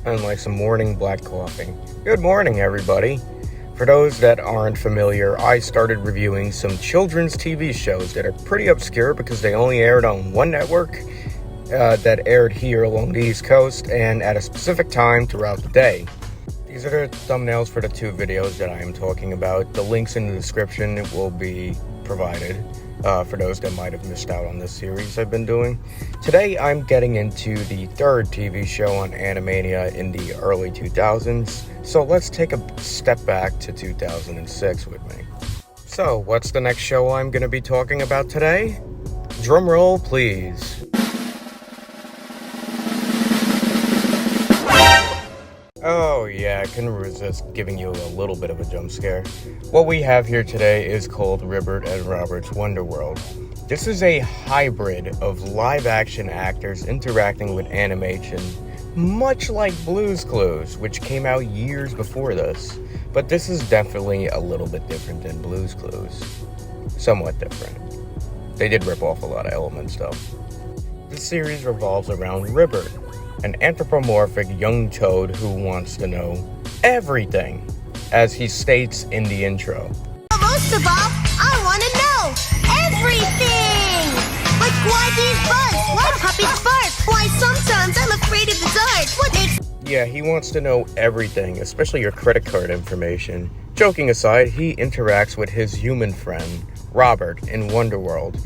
and like some morning black coffee. Good morning, everybody. For those that aren't familiar, I started reviewing some children's TV shows that are pretty obscure because they only aired on one network that aired here along the East Coast and at a specific time throughout the day. These are the thumbnails for the two videos that I am talking about. The links in the description will be provided for those that might have missed out on this series I've been doing. Today I'm getting into the third TV show on Animania in the early 2000s, so let's take a step back to 2006 with me. So what's the next show I'm going to be talking about today? Drum roll, please. Oh yeah, I couldn't resist giving you a little bit of a jump scare. What we have here today is called Ribert and Robert's WonderWorld. This is a hybrid of live-action actors interacting with animation, much like Blue's Clues, which came out years before this. But this is definitely a little bit different than Blue's Clues. Somewhat different. They did rip off a lot of elements though. This series revolves around Ribert, an anthropomorphic young toad who wants to know everything, as he states in the intro. Most of all, I want to know everything! Like why these bugs? Why puppies bark? Why sometimes I'm afraid of the dark? What makes... Yeah, he wants to know everything, especially your credit card information. Joking aside, he interacts with his human friend, Ribert, in WonderWorld.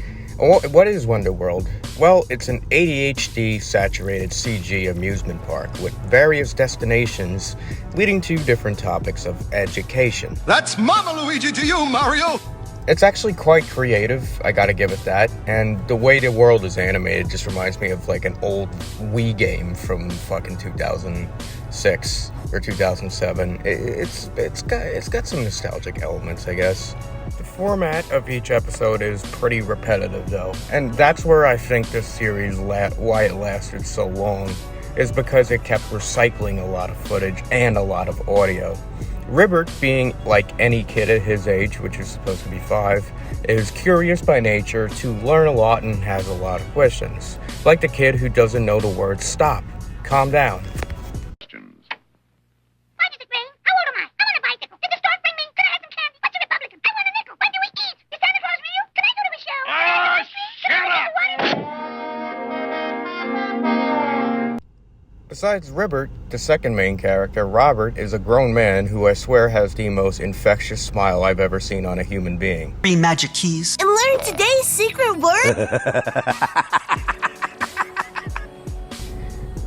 What is WonderWorld? Well, it's an ADHD-saturated CG amusement park with various destinations leading to different topics of education. That's Mama Luigi to you, Mario! It's actually quite creative, I gotta give it that, and the way the world is animated just reminds me of like an old Wii game from fucking 2006 or 2007. It's got some nostalgic elements, I guess. The format of each episode is pretty repetitive though, and that's where I think this series, why it lasted so long, is because it kept recycling a lot of footage and a lot of audio. Ribert, being like any kid at his age, which is supposed to be 5, is curious by nature to learn a lot and has a lot of questions. Like the kid who doesn't know the word stop, calm down. Why does it rain? How old am I? I want a bicycle. Did the stork bring me? Can I have some candy? What's a Republican? I want a nickel. When do we eat? Is Santa Claus real? Can I go to a show? Shut up! Besides Ribert, the second main character, Robert, is a grown man who I swear has the most infectious smile I've ever seen on a human being. 3 magic keys. And learn today's secret word?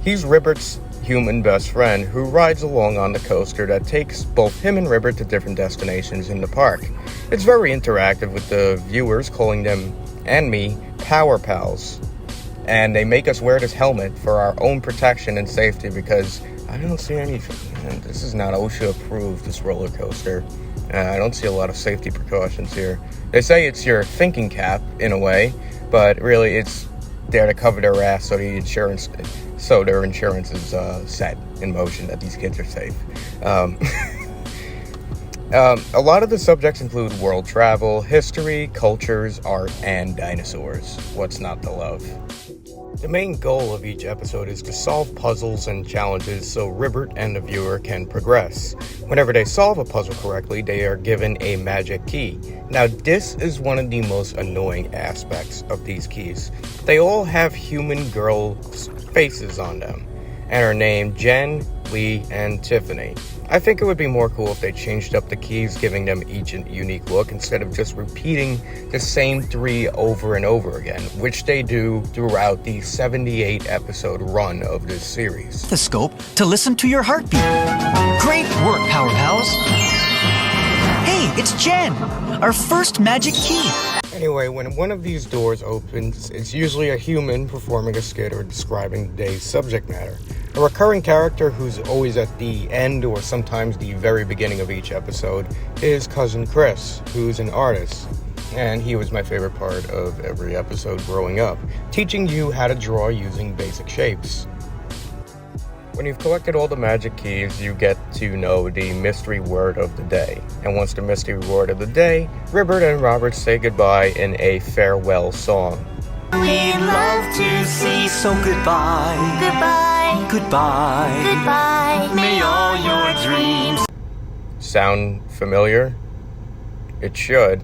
He's Ribert's human best friend who rides along on the coaster that takes both him and Ribert to different destinations in the park. It's very interactive with the viewers, calling them, and me, Power Pals. And they make us wear this helmet for our own protection and safety because I don't see anything. And this is not OSHA approved, this roller coaster. I don't see a lot of safety precautions here. They say it's your thinking cap in a way, but really it's there to cover their ass so their insurance is set in motion that these kids are safe. A lot of the subjects include world travel, history, cultures, art, and dinosaurs. What's not to love? The main goal of each episode is to solve puzzles and challenges so Ribert and the viewer can progress. Whenever they solve a puzzle correctly, they are given a magic key. Now, this is one of the most annoying aspects of these keys. They all have human girls' faces on them and are named Jen, Lee, and Tiffany. I think it would be more cool if they changed up the keys, giving them each a unique look instead of just repeating the same 3 over and over again, which they do throughout the 78 episode run of this series. Stethoscope to listen to your heartbeat. Great work, Power Pals. Hey, it's Jen, our first magic key. Anyway, when one of these doors opens, it's usually a human performing a skit or describing the day's subject matter. A recurring character who's always at the end or sometimes the very beginning of each episode is Cousin Chris, who's an artist. And he was my favorite part of every episode growing up, teaching you how to draw using basic shapes. When you've collected all the magic keys, you get to know the mystery word of the day. And once the mystery word of the day, Ribert and Robert say goodbye in a farewell song. We'd love to see, so goodbye. Goodbye. Goodbye. Goodbye. Goodbye. May all your dreams. Sound familiar? It should.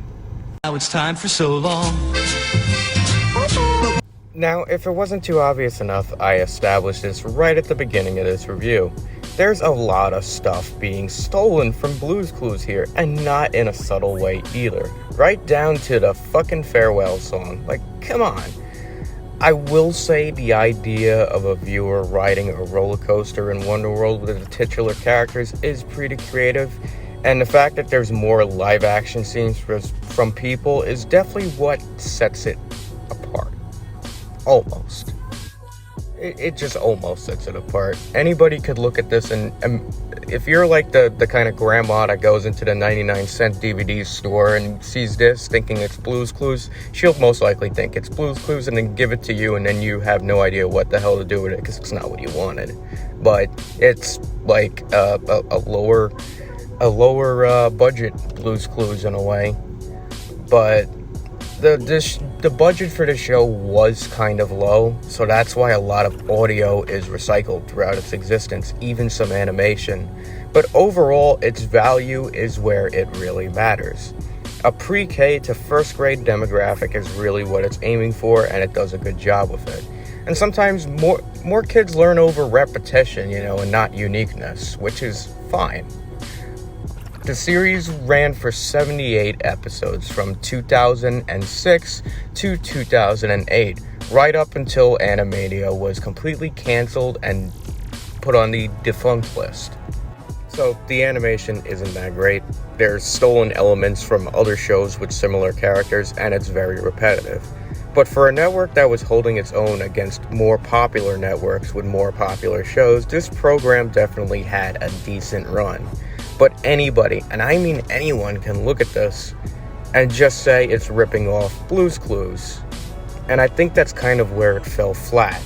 Now it's time for so long. Now, if it wasn't too obvious enough, I established this right at the beginning of this review. There's a lot of stuff being stolen from Blue's Clues here, and not in a subtle way either. Right down to the fucking farewell song. Like, come on. I will say the idea of a viewer riding a roller coaster in WonderWorld with the titular characters is pretty creative, and the fact that there's more live action scenes from people is definitely what sets it apart. Almost. It just almost sets it apart. Anybody could look at this and if you're like the kind of grandma that goes into the 99-cent DVD store and sees this thinking it's Blue's Clues, she'll most likely think it's Blue's Clues and then give it to you, and then you have no idea what the hell to do with it because it's not what you wanted. But it's like a lower budget Blue's Clues in a way. But the budget for the show was kind of low, so that's why a lot of audio is recycled throughout its existence, even some animation. But overall, its value is where it really matters. A pre-K to first grade demographic is really what it's aiming for, and it does a good job with it. And sometimes more kids learn over repetition, and not uniqueness, which is fine. The series ran for 78 episodes from 2006 to 2008, right up until Animania was completely canceled and put on the defunct list. So the animation isn't that great. There's stolen elements from other shows with similar characters, and it's very repetitive. But for a network that was holding its own against more popular networks with more popular shows, this program definitely had a decent run. But anybody, and I mean anyone, can look at this and just say it's ripping off Blue's Clues. And I think that's kind of where it fell flat.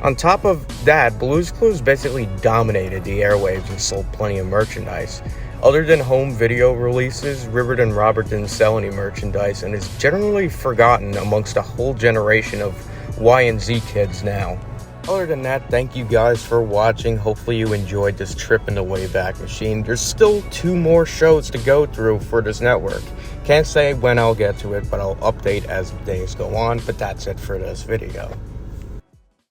On top of that, Blue's Clues basically dominated the airwaves and sold plenty of merchandise. Other than home video releases, Ribert and Robert didn't sell any merchandise and is generally forgotten amongst a whole generation of Y and Z kids now. Other than that, thank you guys for watching. Hopefully you enjoyed this trip in the Wayback Machine. There's still 2 more shows to go through for this network. Can't say when I'll get to it, but I'll update as the days go on. But that's it for this video.